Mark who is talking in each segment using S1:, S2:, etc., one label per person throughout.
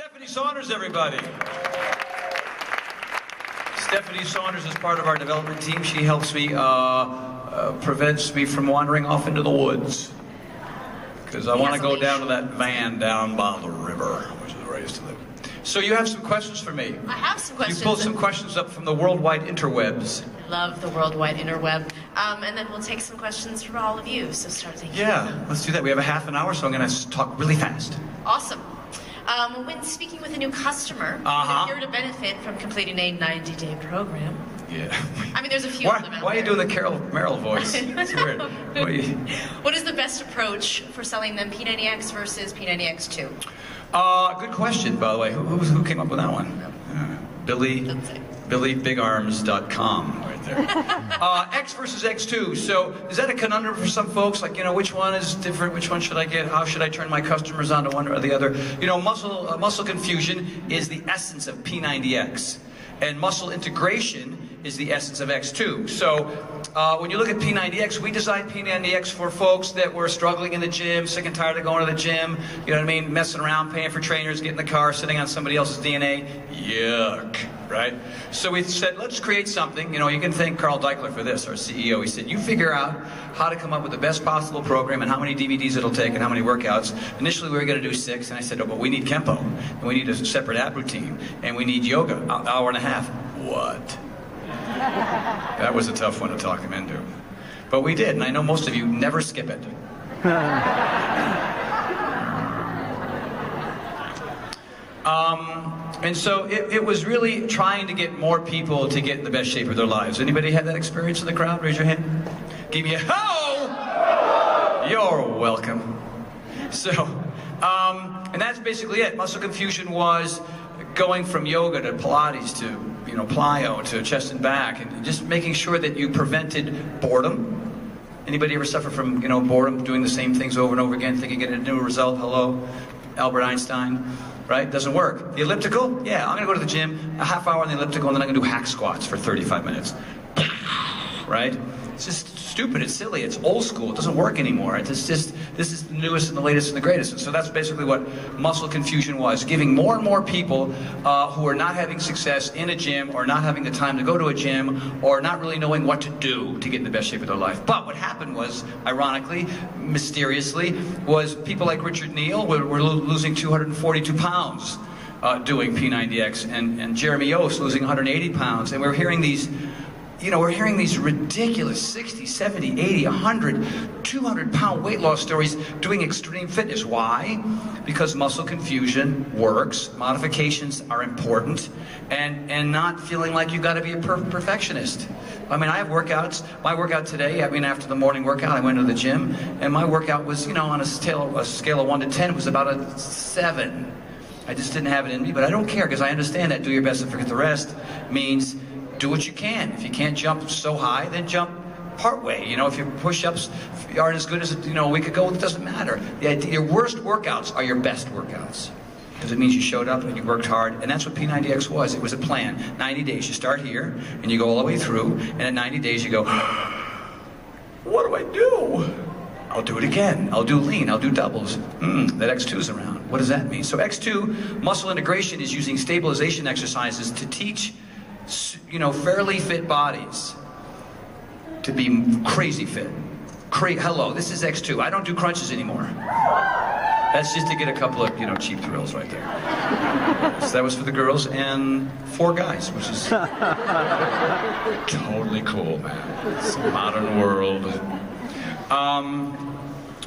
S1: Stephanie Saunders, everybody. Stephanie Saunders is part of our development team. She helps me, prevents me from wandering off into the woods. Because I want to go down to that van down by the river, which is where I used to live. So you have some questions for me.
S2: I have some questions.
S1: You pulled some questions up from the worldwide interwebs.
S2: I love the worldwide interweb. And then we'll take some questions from all of you, so start thinking.
S1: Yeah, let's do that. We have a half an hour, so I'm going to talk really fast.
S2: Awesome. When speaking with a new customer, who's here to benefit from completing a 90-day program.
S1: Yeah.
S2: I mean, there's a few of them out
S1: Why are you
S2: there.
S1: doing the Carol Merrill voice? It's weird.
S2: What is the best approach for selling them P90X versus P90X2?
S1: Good question, by the way. Who came up with that one? BillyBigArms.com right there. X versus X2. So is that a conundrum for some folks? Like, which one is different? Which one should I get? How should I turn my customers onto one or the other? Muscle confusion is the essence of P90X. And muscle integration is the essence of X2. So when you look at P90X, we designed P90X for folks that were struggling in the gym, sick and tired of going to the gym, you know what I mean, messing around, paying for trainers, getting in the car, sitting on somebody else's DNA. Yuck, right? So we said, let's create something. You can thank Carl Deichler for this, our CEO. He said, you figure out how to come up with the best possible program and how many DVDs it'll take and how many workouts. Initially, we were going to do 6, and I said, oh, but we need Kempo, and we need a separate ab routine, and we need yoga, an hour and a half. What? That was a tough one to talk him into. But we did, and I know most of you never skip it. And so it was really trying to get more people to get in the best shape of their lives. Anybody had that experience in the crowd? Raise your hand. Give me a ho! You're welcome. So, and that's basically it. Muscle confusion was going from yoga to Pilates to, plyo to chest and back, and just making sure that you prevented boredom. Anybody ever suffer from, boredom, doing the same things over and over again, thinking getting a new result? Hello, Albert Einstein, right? Doesn't work. The elliptical? Yeah, I'm gonna go to the gym, a half hour on the elliptical, and then I'm gonna do hack squats for 35 minutes. Right? It's just stupid, it's silly, it's old school, it doesn't work anymore. It's just, this is the newest and the latest and the greatest. And so that's basically what muscle confusion was, giving more and more people who are not having success in a gym or not having the time to go to a gym or not really knowing what to do to get in the best shape of their life. But what happened was, ironically, mysteriously, was people like Richard Neal were losing 242 pounds doing P90X, and Jeremy Yost losing 180 pounds. And we're hearing these ridiculous 60, 70, 80, 100, 200-pound weight loss stories doing extreme fitness. Why? Because muscle confusion works, modifications are important, and not feeling like you got to be a perfectionist. I mean, I have workouts. My workout today, after the morning workout, I went to the gym, and my workout was, on a scale of 1 to 10, was about a 7. I just didn't have it in me, but I don't care, because I understand that do your best and forget the rest means do what you can. If you can't jump so high, then jump partway. If your push-ups aren't as good as a week ago, it doesn't matter. Your worst workouts are your best workouts, because it means you showed up and you worked hard, and that's what P90X was. It was a plan. 90 days, you start here, and you go all the way through, and in 90 days you go, what do I do? I'll do it again. I'll do lean. I'll do doubles. That X2's around. What does that mean? So X2, muscle integration, is using stabilization exercises to teach fairly fit bodies to be crazy fit. Hello, this is X2. I don't do crunches anymore. That's just to get a couple of, cheap thrills right there. So that was for the girls and 4 guys, which is totally cool, man. It's a modern world.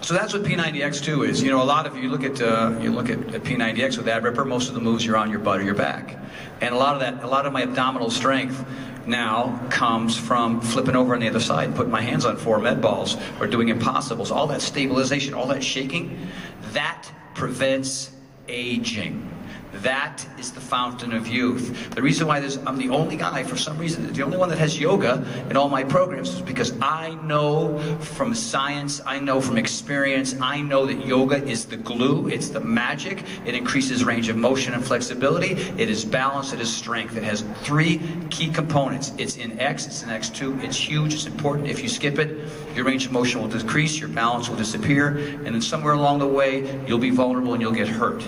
S1: So that's what P90X2 is. A lot of you look at P90X with ab ripper. Most of the moves you're on your butt or your back, and a lot of my abdominal strength now comes from flipping over on the other side and putting my hands on 4 med balls or doing impossibles. All that stabilization, all that shaking, that prevents aging. That is the fountain of youth. The reason why I'm the only guy, for some reason, the only one that has yoga in all my programs is because I know from science, I know from experience, I know that yoga is the glue, it's the magic. It increases range of motion and flexibility. It is balance, it is strength. It has 3 key components. It's in X, it's in X2, it's huge, it's important. If you skip it, your range of motion will decrease, your balance will disappear, and then somewhere along the way, you'll be vulnerable and you'll get hurt.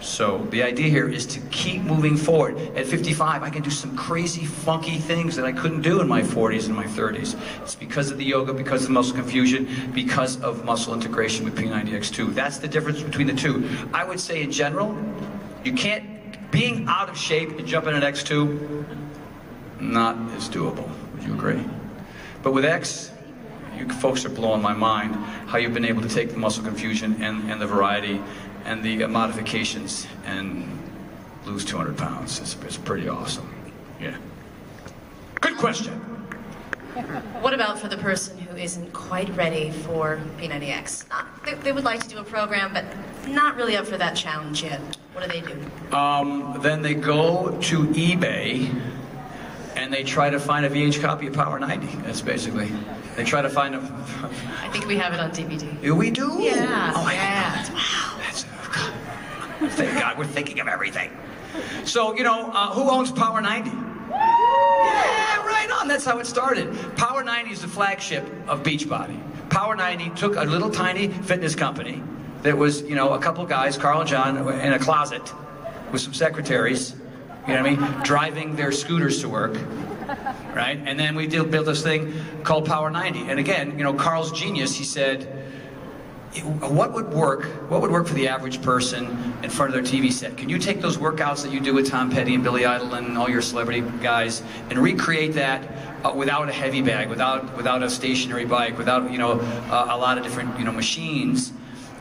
S1: So the idea here is to keep moving forward. At 55, I can do some crazy, funky things that I couldn't do in my 40s and my 30s. It's because of the yoga, because of muscle confusion, because of muscle integration with P90X2. That's the difference between the two. I would say in general, you can't, being out of shape and jumping at X2, not as doable. Would you agree? But with X, you folks are blowing my mind how you've been able to take the muscle confusion and the variety and the modifications and lose 200 pounds. It's pretty awesome. Yeah. Good question.
S2: What about for the person who isn't quite ready for P90X? They would like to do a program, but not really up for that challenge yet. What do they do?
S1: Then they go to eBay and they try to find a VH copy of Power 90. That's basically. They try to find a.
S2: I think we have it on DVD.
S1: We do?
S2: Yeah.
S1: Oh,
S2: yeah.
S1: Wow. Thank God we're thinking of everything. So, you know, who owns Power 90? Yeah, right on. That's how it started. Power 90 is the flagship of Beachbody. Power 90 took a little tiny fitness company that was, you know, a couple guys, Carl and John, in a closet with some secretaries, you know what I mean, driving their scooters to work, right? And then we built this thing called Power 90. And again, you know, Carl's genius, he said, what would work for the average person in front of their TV set? Can you take those workouts that you do with Tom Petty and Billy Idol and all your celebrity guys and recreate that without a heavy bag, without a stationary bike, without, you know, a lot of different, you know, machines?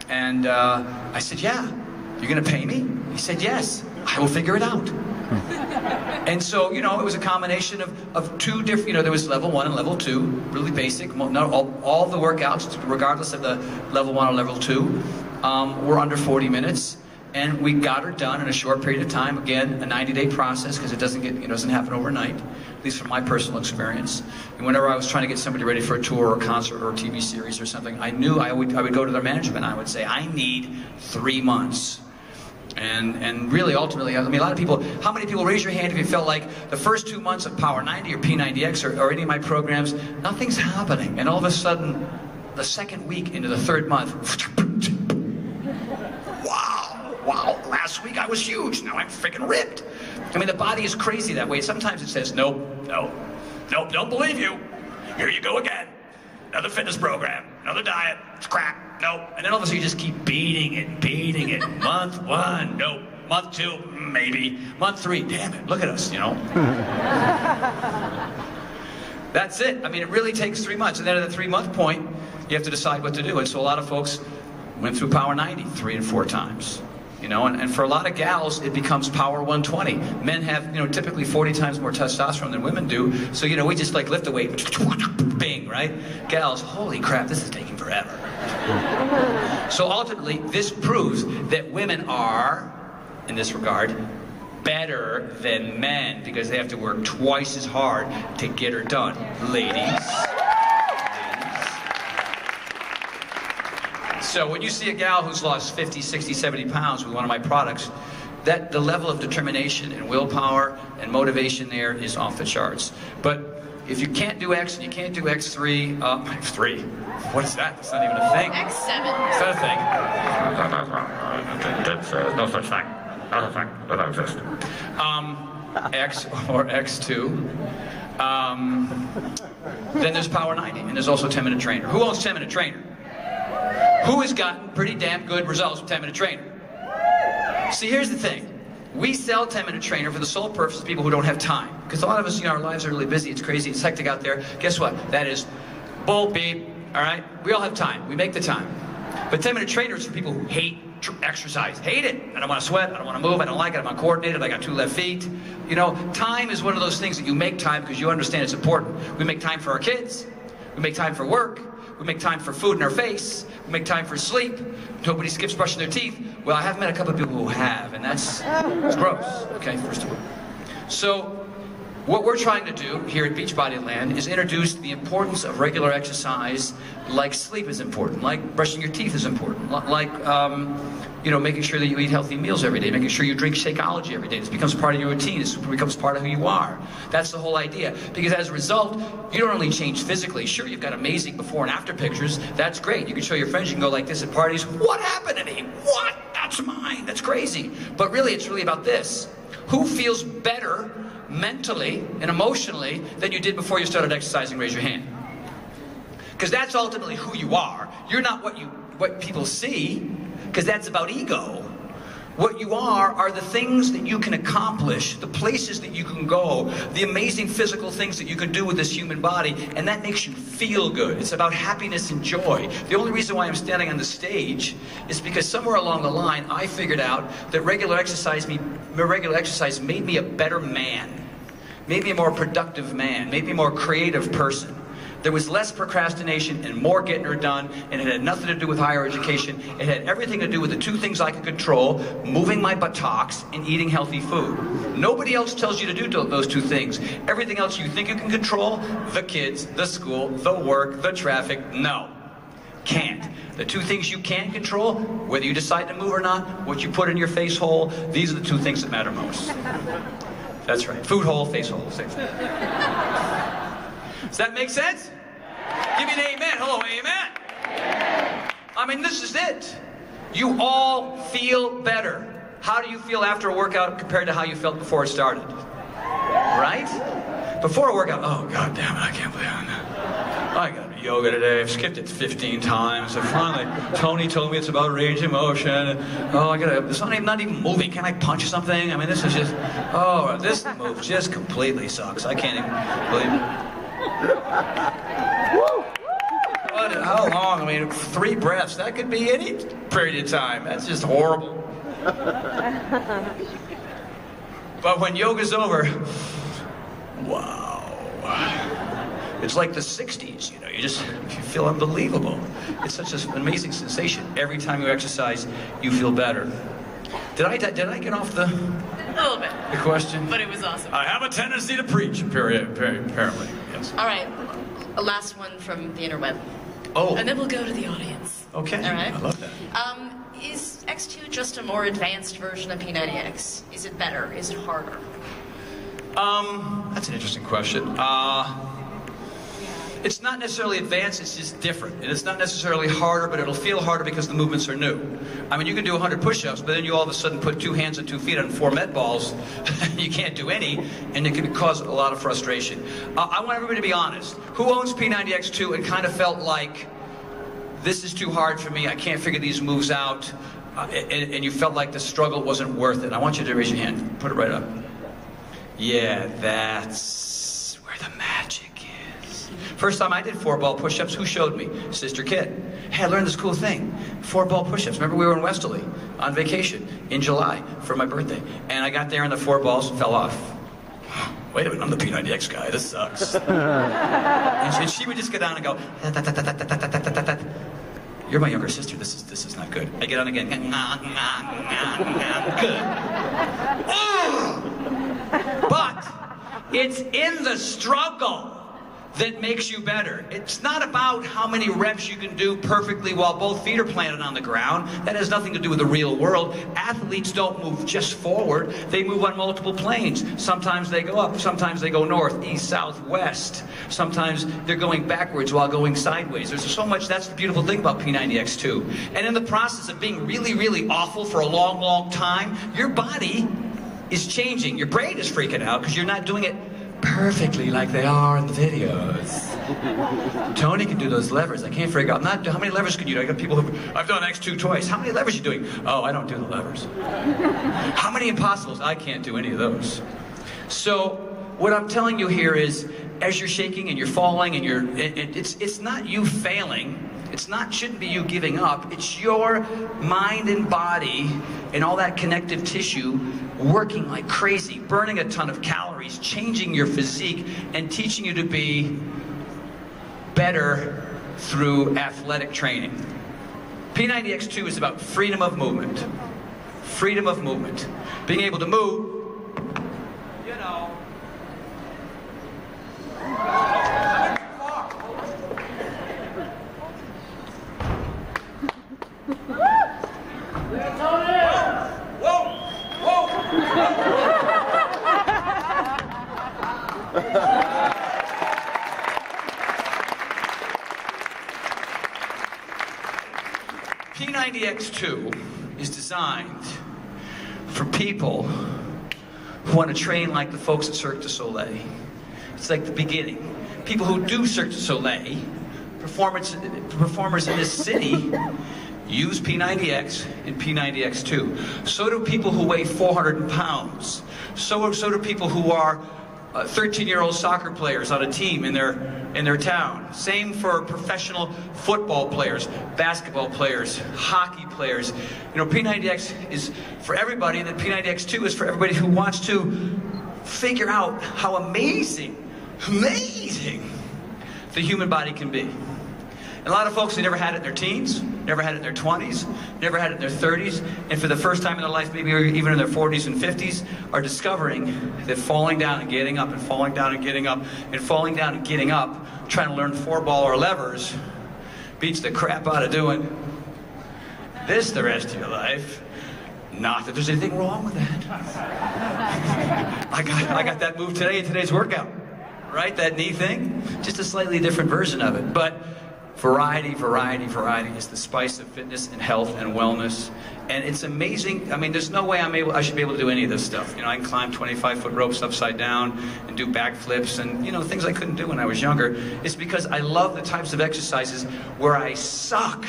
S1: And I said, yeah. You're gonna pay me? He said, yes. I will figure it out. And so, you know, it was a combination of two different, you know, there was level 1 and level 2, really basic. Not all the workouts, regardless of the level 1 or level 2, were under 40 minutes. And we got her done in a short period of time. Again, a 90-day process, because it doesn't happen overnight, at least from my personal experience. And whenever I was trying to get somebody ready for a tour or a concert or a TV series or something, I knew I would go to their management and I would say, I need 3 months. And really, ultimately, I mean, a lot of people, how many people, raise your hand if you felt like the first 2 months of Power 90 or P90X or any of my programs, nothing's happening. And all of a sudden, the second week into the third month, wow, last week I was huge, now I'm freaking ripped. I mean, the body is crazy that way. Sometimes it says, nope, don't believe you. Here you go again. Another fitness program, another diet, it's crap, nope. And then all of a sudden you just keep beating it. Month 1, nope. Month 2, maybe. Month 3, damn it, look at us, you know. That's it. I mean, it really takes 3 months. And then at the 3-month point, you have to decide what to do. And so a lot of folks went through Power 90 3 and 4 times. You know, and for a lot of gals, it becomes Power 120. Men have, you know, typically 40 times more testosterone than women do. So, you know, we just like lift a weight, bing, right? Gals, holy crap, this is taking forever. So ultimately, this proves that women are, in this regard, better than men because they have to work twice as hard to get her done. Ladies. So when you see a gal who's lost 50, 60, 70 pounds with one of my products, that the level of determination and willpower and motivation there is off the charts. But if you can't do X and you can't do X3, X3, what is that? That's not even a thing.
S2: X7.
S1: It's not a thing.
S3: That's no such thing. No such thing. Doesn't exist.
S1: X or X2. Then there's Power 90, and there's also 10-Minute Trainer. Who owns 10-Minute Trainer? Who has gotten pretty damn good results with 10-Minute Trainer? See, here's the thing. We sell 10-Minute Trainer for the sole purpose of people who don't have time. Because a lot of us, you know, our lives are really busy. It's crazy. It's hectic out there. Guess what? That is bull beep. All right? We all have time. We make the time. But 10-Minute Trainer is for people who hate exercise. Hate it. I don't want to sweat. I don't want to move. I don't like it. I'm uncoordinated. I got 2 left feet. You know, time is one of those things that you make time because you understand it's important. We make time for our kids. We make time for work. We make time for food in our face. We make time for sleep. Nobody skips brushing their teeth. Well, I have met a couple of people who have, and it's gross, okay, first of all. So, what we're trying to do here at Beachbody Land is introduce the importance of regular exercise, like sleep is important, like brushing your teeth is important, like, you know, making sure that you eat healthy meals every day, making sure you drink Shakeology every day. This becomes part of your routine. This becomes part of who you are. That's the whole idea. Because as a result, you don't only change physically. Sure, you've got amazing before and after pictures. That's great. You can show your friends. You can go like this at parties. What happened to me? What the that's mine, that's crazy. But really, it's really about this. Who feels better mentally and emotionally than you did before you started exercising? Raise your hand. Because that's ultimately who you are. You're not what people see, because that's about ego. What you are the things that you can accomplish, the places that you can go, the amazing physical things that you can do with this human body, and that makes you feel good. It's about happiness and joy. The only reason why I'm standing on the stage is because somewhere along the line, I figured out that regular exercise made me a better man, made me a more productive man, made me a more creative person. There was less procrastination and more getting her done, and it had nothing to do with higher education. It had everything to do with the two things I could control, moving my buttocks and eating healthy food. Nobody else tells you to do those two things. Everything else you think you can control, the kids, the school, the work, the traffic, no. Can't. The two things you can control, whether you decide to move or not, what you put in your face hole, these are the two things that matter most. That's right. Food hole, face hole, same thing. Does that make sense? Give me an amen. Hello, amen. I mean, this is it. You all feel better. How do you feel after a workout compared to how you felt before it started? Right? Before a workout, oh, God damn it, I can't believe I got yoga today. I've skipped it 15 times. And finally, Tony told me it's about range of motion. Oh, it's not even moving. Can I punch something? I mean, this is just, this move just completely sucks. I can't even believe it. How long? I mean, 3 breaths. That could be any period of time. That's just horrible. But when yoga's over, wow. It's like the 60s, you know, you feel unbelievable. It's such an amazing sensation. Every time you exercise, you feel better. Did I get off the...
S2: A little bit.
S1: The question?
S2: But it was awesome.
S1: I have a tendency to preach, apparently. Yes.
S2: All right. A last one from the interweb.
S1: Oh.
S2: And then we'll go to the audience.
S1: Okay.
S2: All right.
S1: I love that.
S2: Is X2 just a more advanced version of P90X? Is it better? Is it harder?
S1: That's an interesting question. It's not necessarily advanced, it's just different. And it's not necessarily harder, but it'll feel harder because the movements are new. I mean, you can do 100 push-ups, but then you all of a sudden put 2 hands and 2 feet on 4 med balls. You can't do any, and it can cause a lot of frustration. I want everybody to be honest. Who owns P90X2 and kind of felt like, this is too hard for me, I can't figure these moves out, and you felt like the struggle wasn't worth it? I want you to raise your hand. Put it right up. Yeah, that's where the magic is. First time I did 4-ball push-ups, who showed me? Sister Kit. Hey, I learned this cool thing. 4-ball push-ups. Remember we were in Westerly on vacation in July for my birthday. And I got there and the 4 balls fell off. Wait a minute, I'm the P90X guy. This sucks. And she would just get down and go, you're my younger sister. This is not good. I get on again. Good. But it's in the struggle that makes you better. It's not about how many reps you can do perfectly while both feet are planted on the ground. That has nothing to do with the real world. Athletes don't move just forward. They move on multiple planes. Sometimes they go up, sometimes they go north, east, south, west. Sometimes they're going backwards while going sideways. There's so much, that's the beautiful thing about P90X2. And in the process of being really, really awful for a long, long time, your body is changing. Your brain is freaking out because you're not doing it perfectly like they are in the videos. Tony can do those levers. I can't figure out. How many levers can you do? I got people who, I've done X2 twice. How many levers are you doing? Oh, I don't do the levers. How many impossibles? I can't do any of those. So what I'm telling you here is, as you're shaking and you're falling and it's not you failing. Shouldn't be you giving up. It's your mind and body and all that connective tissue working like crazy, burning a ton of calories, changing your physique, and teaching you to be better through athletic training. P90X2 is about freedom of movement. Freedom of movement. Being able to move, you know. P90X2 is designed for people who want to train like the folks at Cirque du Soleil. It's like the beginning. People who do Cirque du Soleil, performers in this city, use P90X and P90X2. So do people who weigh 400 pounds. So do people who are 13-year-old soccer players on a team in their town. Same for professional football players, basketball players, hockey players. You know, P90X is for everybody, and then P90X2 is for everybody who wants to figure out how amazing the human body can be. And a lot of folks, they never had it in their teens, never had it in their 20s, never had it in their 30s, and for the first time in their life, maybe even in their 40s and 50s, are discovering that falling down and getting up and falling down and getting up and falling down and getting up, trying to learn 4-ball or levers, beats the crap out of doing this the rest of your life. Not that there's anything wrong with that. I got that move today in today's workout, right? That knee thing, just a slightly different version of it, but variety is the spice of fitness and health and wellness. And it's amazing. I mean, there's no way I should be able to do any of this stuff. You know, I can climb 25-foot ropes upside down and do backflips and, you know, things I couldn't do when I was younger. It's because I love the types of exercises where I suck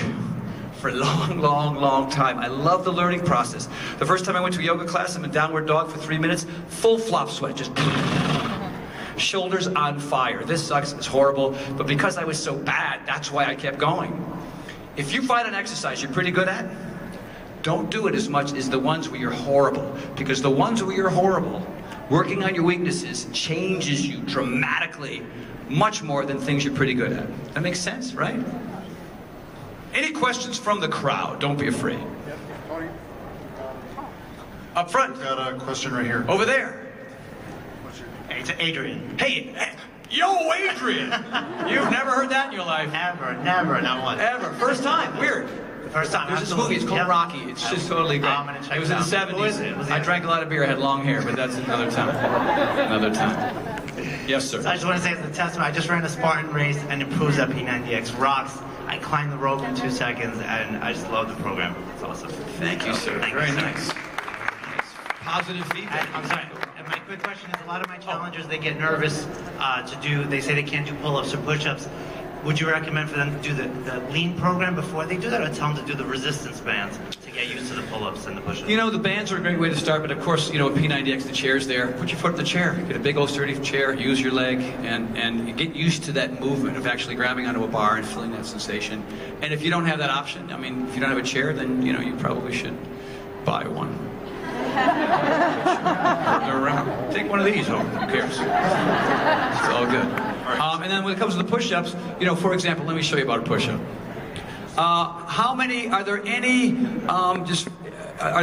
S1: for a long time. I love the learning process. The first time I went to a yoga class, I'm in downward dog for 3 minutes, full flop sweat, just shoulders on fire. This sucks, it's horrible, but because I was so bad, that's why I kept going. If you find an exercise you're pretty good at, don't do it as much as the ones where you're horrible, because the ones where you're horrible, working on your weaknesses changes you dramatically, much more than things you're pretty good at. That makes sense, right? Any questions from the crowd? Don't be afraid.
S4: Yep. Tony.
S1: Up front.
S4: We've got a question right here.
S1: Over there.
S5: Hey, it's Adrian.
S1: Hey, yo, Adrian! You've never heard that in your life?
S5: Never, not once.
S1: Ever. First time. Weird.
S5: First time.
S1: There's this movie, it's called Rocky. It's just totally great.
S5: I'm gonna check
S1: It was in the
S5: it out.
S1: 70s.
S5: Who is it?
S1: I drank a lot of beer, I had long hair, but that's another time. Another time. Yes, sir.
S5: So I just want to say as a testament, I just ran a Spartan race and it proves that P90X rocks. I climbed the rope in 2 seconds and I just love the program. It's awesome.
S1: Thank you, sir.
S5: Thank
S1: Very
S5: you, sir.
S1: nice. Positive feedback.
S5: I'm sorry. And my quick question is, a lot of my challengers, they get nervous they say they can't do pull-ups or push-ups. Would you recommend for them to do the lean program before they do that, or tell them to do the resistance bands to get used to the pull-ups and the push-ups?
S1: You know, the bands are a great way to start, but of course, you know, with P90X, the chair's there. Put your foot in the chair. Get a big old sturdy chair, use your leg, and get used to that movement of actually grabbing onto a bar and feeling that sensation. And if you don't have that option, I mean, if you don't have a chair, then, you know, you probably should buy one. They're around. Take one of these home. Who cares? It's all good. And then when it comes to the push-ups, you know, for example, let me show you about a push-up. Are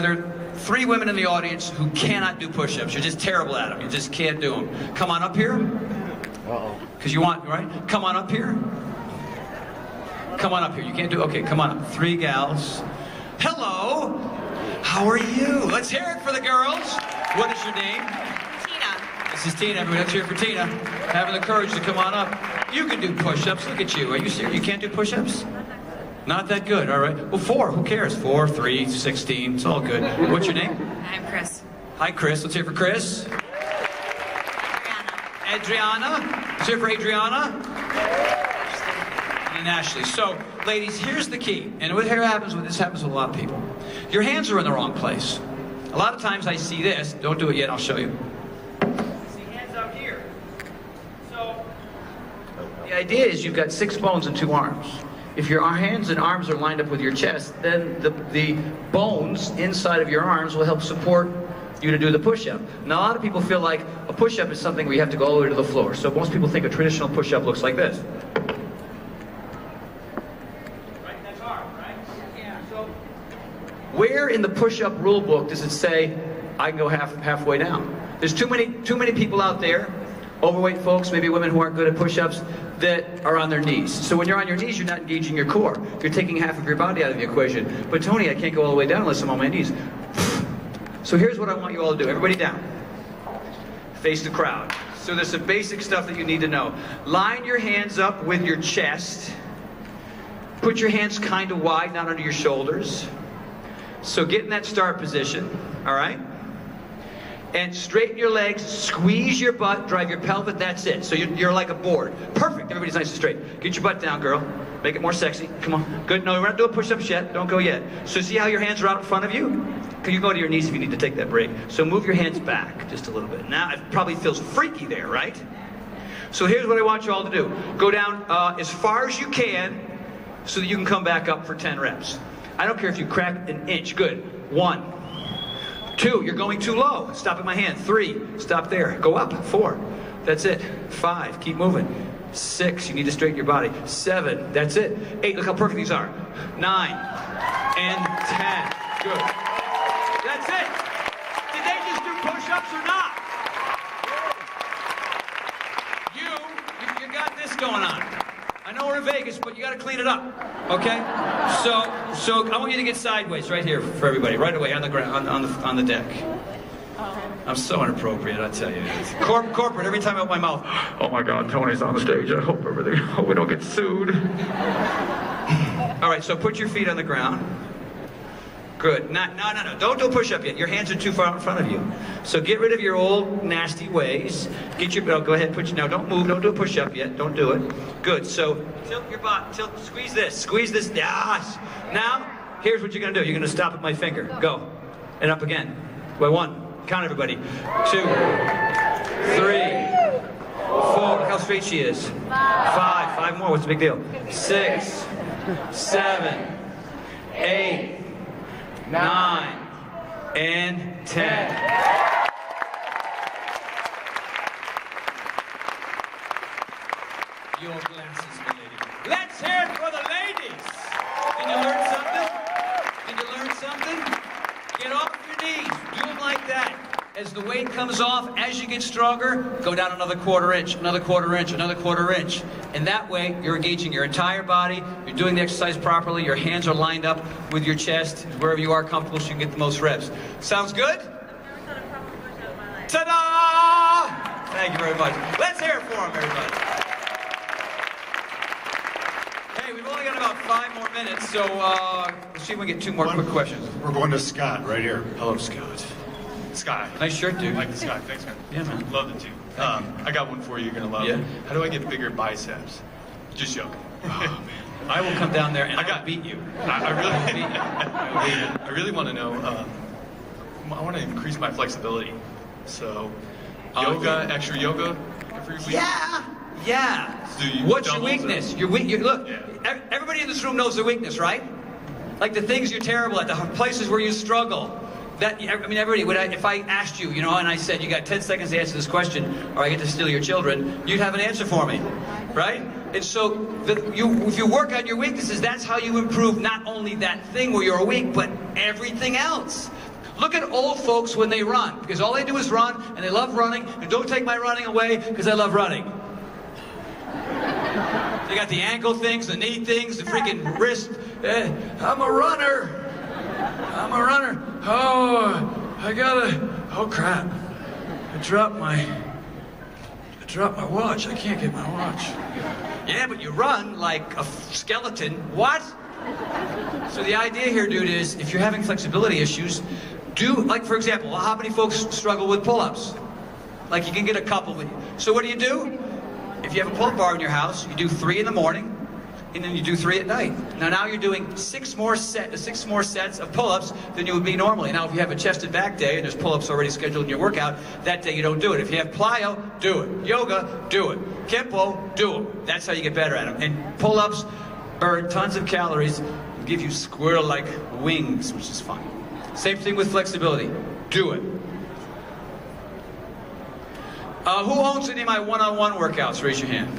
S1: there 3 women in the audience who cannot do push-ups? You're just terrible at them. You just can't do them. Come on up here. Uh-oh. Because you want, right? Come on up here. Come on up here. You can't do, okay, come on up. 3 gals. Hello. How are you? Let's hear it for the girls. What is your name?
S2: Tina.
S1: This is Tina. Everybody, let's hear it for Tina. Having the courage to come on up. You can do push-ups. Look at you. Are you serious? You can't do push-ups? Not that good. All right. Well, 4. Who cares? 4, 3, 16. It's all good. What's your name?
S2: I'm Chris.
S1: Hi, Chris. Let's hear it for Chris. Adriana. Let's hear it for Adriana. And Ashley. So, ladies, here's the key. And what happens with this happens with a lot of people. Your hands are in the wrong place. A lot of times I see this. Don't do it yet. I'll show you. See hands out here. So the idea is you've got 6 bones and 2 arms. If your hands and arms are lined up with your chest, then the bones inside of your arms will help support you to do the push-up. Now, a lot of people feel like a push-up is something where you have to go all the way to the floor. So most people think a traditional push-up looks like this. Where in the push-up rule book does it say I can go halfway down? There's too many people out there, overweight folks, maybe women who aren't good at push-ups, that are on their knees. So when you're on your knees, you're not engaging your core. You're taking half of your body out of the equation. But Tony, I can't go all the way down unless I'm on my knees. So here's what I want you all to do. Everybody down. Face the crowd. So there's some basic stuff that you need to know. Line your hands up with your chest. Put your hands kind of wide, not under your shoulders. So get in that start position, all right? And straighten your legs, squeeze your butt, drive your pelvis, that's it. So you're like a board. Perfect, everybody's nice and straight. Get your butt down, girl. Make it more sexy, come on. Good, no, we're not doing push-ups yet, don't go yet. So see how your hands are out in front of you? You go to your knees if you need to take that break. So move your hands back just a little bit. Now it probably feels freaky there, right? So here's what I want you all to do. Go down as far as you can so that you can come back up for 10 reps. I don't care if you crack an inch, good. 1, 2, you're going too low. Stop at my hand. 3, stop there. Go up. 4, that's it. 5, keep moving. 6, you need to straighten your body. 7, that's it. 8, look how perfect these are. 9, and 10, good. That's it. Did they just do push-ups or not? You got this going on. I know we're in Vegas, but you got to clean it up, okay? So I want you to get sideways right here for everybody, right away on the ground, on the deck. I'm so inappropriate, I tell you. Corporate, every time I open my mouth.
S3: Oh my God, Tony's on the stage. I hope we don't get sued.
S1: All right, so put your feet on the ground. Good. No. Don't do a push-up yet. Your hands are too far out in front of you. So get rid of your old nasty ways. Get your go ahead. No, don't move. Don't do a push-up yet. Don't do it. Good. So tilt your butt. Squeeze this. Squeeze this. Yes. Now, here's what you're gonna do. You're gonna stop at my finger. Go. And up again. By 1. Count everybody. 2, 3, 4. Look how straight she is. 5. 5 more. What's the big deal? 6, 7, 8. 9, and 10. Your glasses, my lady. Let's hear it for the ladies. Can you learn something? Get off your knees. Do them like that. As the weight comes off, as you get stronger, go down another quarter inch, another quarter inch, another quarter inch. And that way, you're engaging your entire body, you're doing the exercise properly, your hands are lined up with your chest, wherever you are comfortable so you can get the most reps. Sounds good? Ta-da! Thank you very much. Let's hear it for them, everybody. Hey, we've only got about 5 more minutes, so let's see if we can get 2 more quick questions.
S4: We're going to Scott right here.
S1: Hello, Scott.
S6: Sky.
S1: Nice shirt, dude.
S6: I like the sky. Thanks, man.
S1: Yeah, man.
S6: Love it, too. I got one for you. You're going to love
S1: Yeah.
S6: it. How do I get bigger biceps? Just joking.
S1: Oh, man. I will come down there and I'll beat you.
S6: I really want to know, I want to increase my flexibility. So, yoga, extra yoga every week?
S1: Yeah.
S6: Do you
S1: What's your
S6: doubles
S1: weakness?
S6: or-
S1: Look,
S6: Yeah.
S1: everybody in this room knows their weakness, right? Like the things you're terrible at, the places where you struggle. Everybody, if I asked you, and I said, you got 10 seconds to answer this question, or I get to steal your children, you'd have an answer for me, right? And so, if you work on your weaknesses, that's how you improve not only that thing where you're weak, but everything else. Look at old folks when they run, because all they do is run, and they love running, and don't take my running away, because I love running. They got the ankle things, the knee things, the freaking wrist. I'm a runner. Oh crap. I dropped my watch. I can't get my watch. Yeah, but you run like a skeleton. What? So the idea here, dude, is if you're having flexibility issues, like for example, how many folks struggle with pull-ups? Like you can get a couple. So what do? If you have a pull-up bar in your house, you do 3 in the morning, and then you do 3 at night. Now you're doing 6 more sets of pull-ups than you would be normally. Now if you have a chest and back day and there's pull-ups already scheduled in your workout, that day you don't do it. If you have plyo, do it. Yoga, do it. Kempo, do them. That's how you get better at them. And pull-ups burn tons of calories, give you squirrel-like wings, which is fun. Same thing with flexibility. Do it. Who owns any of my one-on-one workouts? Raise your hand.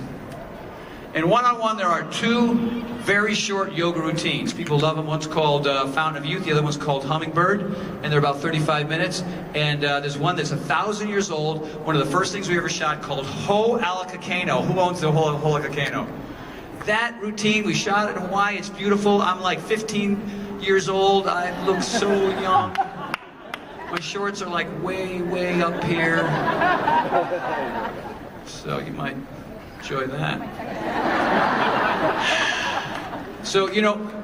S1: In one-on-one, there are 2 very short yoga routines. People love them. One's called Fountain of Youth. The other one's called Hummingbird. And they're about 35 minutes. And there's one that's 1,000 years old. One of the first things we ever shot called Ho Alakakano. Who owns the Ho Alakakano? That routine, we shot it in Hawaii. It's beautiful. I'm like 15 years old. I look so young. My shorts are like way, way up here. So you might enjoy that. So,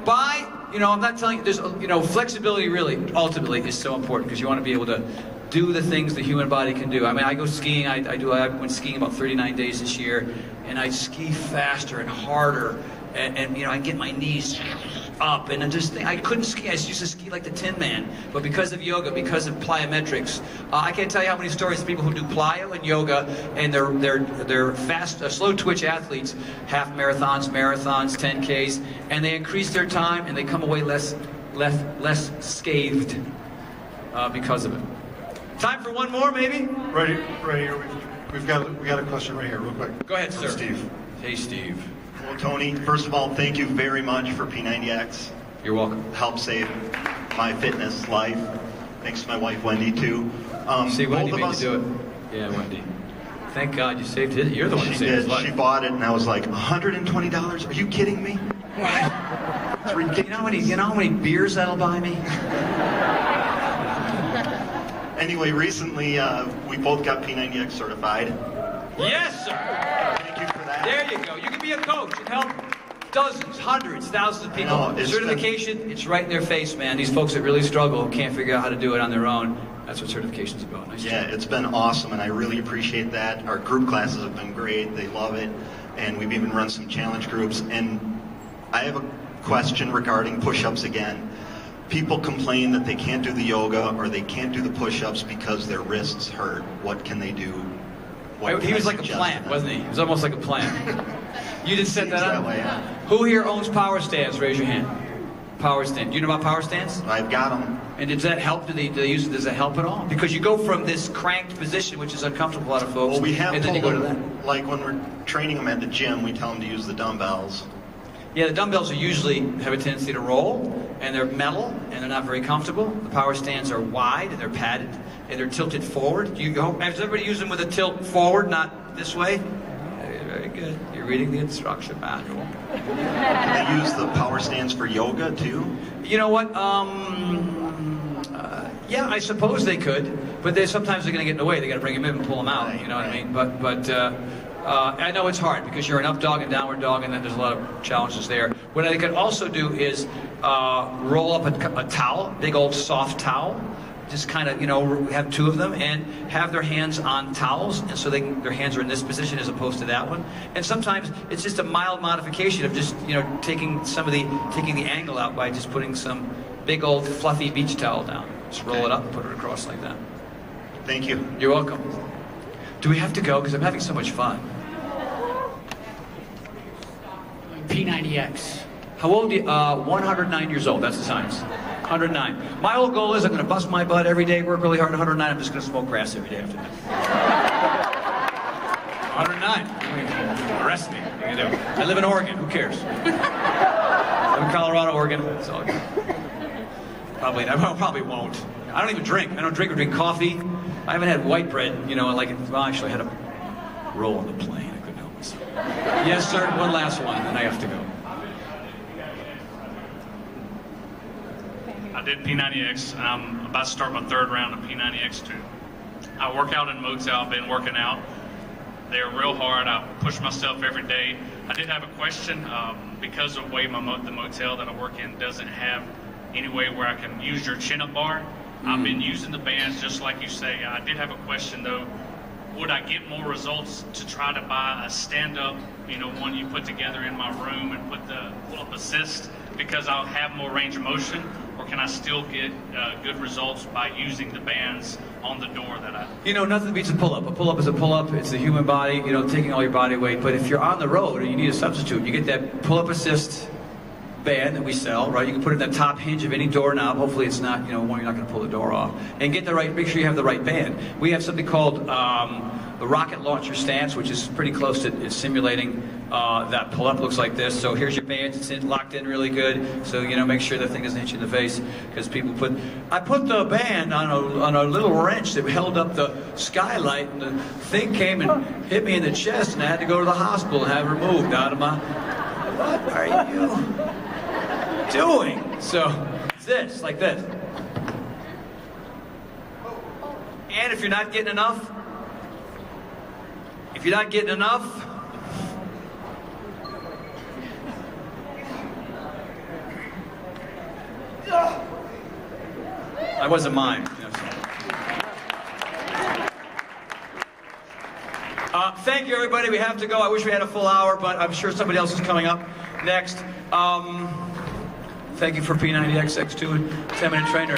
S1: buy I'm not telling you, flexibility really, ultimately, is so important because you want to be able to do the things the human body can do. I mean, I go skiing, I went skiing about 39 days this year, and I ski faster and harder, and I get my knees up, and I couldn't ski. I used to ski like the Tin Man, but because of yoga, because of plyometrics, I can't tell you how many stories of people who do plyo and yoga, and they're fast, slow twitch athletes, half marathons, 10Ks, and they increase their time, and they come away less scathed because of it. Time for one more, maybe?
S4: Right here. We got a question right here, real quick.
S1: Go ahead,
S4: From
S1: sir.
S4: Steve.
S1: Hey, Steve.
S7: Well, Tony, first of all, thank you very much for P90X.
S1: You're welcome.
S7: Helped save my fitness life. Thanks to my wife, Wendy, too.
S1: See, Wendy
S7: both of
S1: made
S7: us,
S1: you do it. Yeah, Wendy. Thank God you saved it. You're the one who
S7: She
S1: saved his
S7: did.
S1: life.
S7: She bought it, and I was like, $120? Are you kidding me? It's ridiculous.
S1: You know how many beers that'll buy me?
S7: Anyway, recently, we both got P90X certified.
S1: Yes, sir.
S7: Thank you for that.
S1: There you go. You can be a coach and help dozens, hundreds, thousands of people.
S7: No, it's
S1: Certification, it's right in their face, man. These folks that really struggle can't figure out how to do it on their own. That's what certification's about. Nice
S7: Yeah,
S1: job.
S7: it's been awesome, and I really appreciate that. Our group classes have been great. They love it, and we've even run some challenge groups. And I have a question regarding push-ups again. People complain that they can't do the yoga or they can't do the push-ups because their wrists hurt. What can they do? What
S1: He
S7: can
S1: was
S7: I
S1: like a
S7: suggest
S1: plant,
S7: to them?
S1: wasn't he? He was almost like a plant. You didn't set
S7: Seems
S1: that
S7: that
S1: up?
S7: way, yeah.
S1: Who here owns power stands? Raise your hand. Power stand. Do you know about power stands?
S7: I've got them.
S1: And does that help? Do they use it? Does it help at all? Because you go from this cranked position, which is uncomfortable for a lot of folks,
S7: Well, we have
S1: and then you
S7: told
S1: go to that.
S7: them, like when we're training them at the gym, we tell them to use the dumbbells.
S1: Yeah, the dumbbells are usually have a tendency to roll, and they're metal, and they're not very comfortable. The power stands are wide, and they're padded, and they're tilted forward. Has everybody used them with a tilt forward, not this way? Very good. You're reading the instruction manual.
S7: Can they use the power stands for yoga too?
S1: You know what? Yeah, I suppose they could, but sometimes they're going to get in the way. They got to bring them in and pull them out.
S7: Right,
S1: You know what I
S7: right.
S1: mean? But I know it's hard because you're an up dog and downward dog, and then there's a lot of challenges there. What I could also do is roll up a towel, big old soft towel. Just kind of, have two of them and have their hands on towels, and so their hands are in this position as opposed to that one. And sometimes it's just a mild modification of just, taking the angle out by just putting some big old fluffy beach towel down. Just roll it up and put it across like that.
S7: Thank you.
S1: You're welcome. Do we have to go? Because I'm having so much fun.
S8: P90X.
S1: How old are you? 109 years old. That's the science. 109. My whole goal is I'm going to bust my butt every day, work really hard. 109, I'm just going to smoke grass every day after that. 109. Arrest me. What are you going to do? I live in Oregon. Who cares? I live in Colorado, Oregon. It's all good. Probably won't. I don't even drink. I don't drink or drink coffee. I haven't had white bread, actually I had a roll on the plane. I couldn't help myself. Yes, sir. One last one, and I have to go.
S9: I did P90X, and I'm about to start my third round of P90X too. I work out in motel. I've been working out. They're real hard. I push myself every day. I did have a question because of the way the motel that I work in doesn't have any way where I can use your chin-up bar. I've been using the bands just like you say. I did have a question though. Would I get more results to try to buy a stand-up, one you put together in my room and put the pull-up assist because I'll have more range of motion? Or can I still get good results by using the bands on the door that I...
S1: Nothing beats a pull-up. A pull-up is a pull-up. It's the human body, taking all your body weight. But if you're on the road and you need a substitute, you get that pull-up assist band that we sell, right? You can put it in the top hinge of any doorknob. Hopefully it's not, one you're not going to pull the door off. And make sure you have the right band. We have something called the rocket launcher stance, which is pretty close to simulating that pull-up. Looks like this. So here's your band. It's locked in really good. So, make sure the thing doesn't hit you in the face because I put the band on a little wrench that held up the skylight, and the thing came and hit me in the chest, and I had to go to the hospital and have it removed out of my... What are you doing? So it's this, like this. And if you're not getting enough, I wasn't mine. You know, so. Thank you, everybody. We have to go. I wish we had a full hour, but I'm sure somebody else is coming up next. Thank you for P90X X2 10-minute trainer.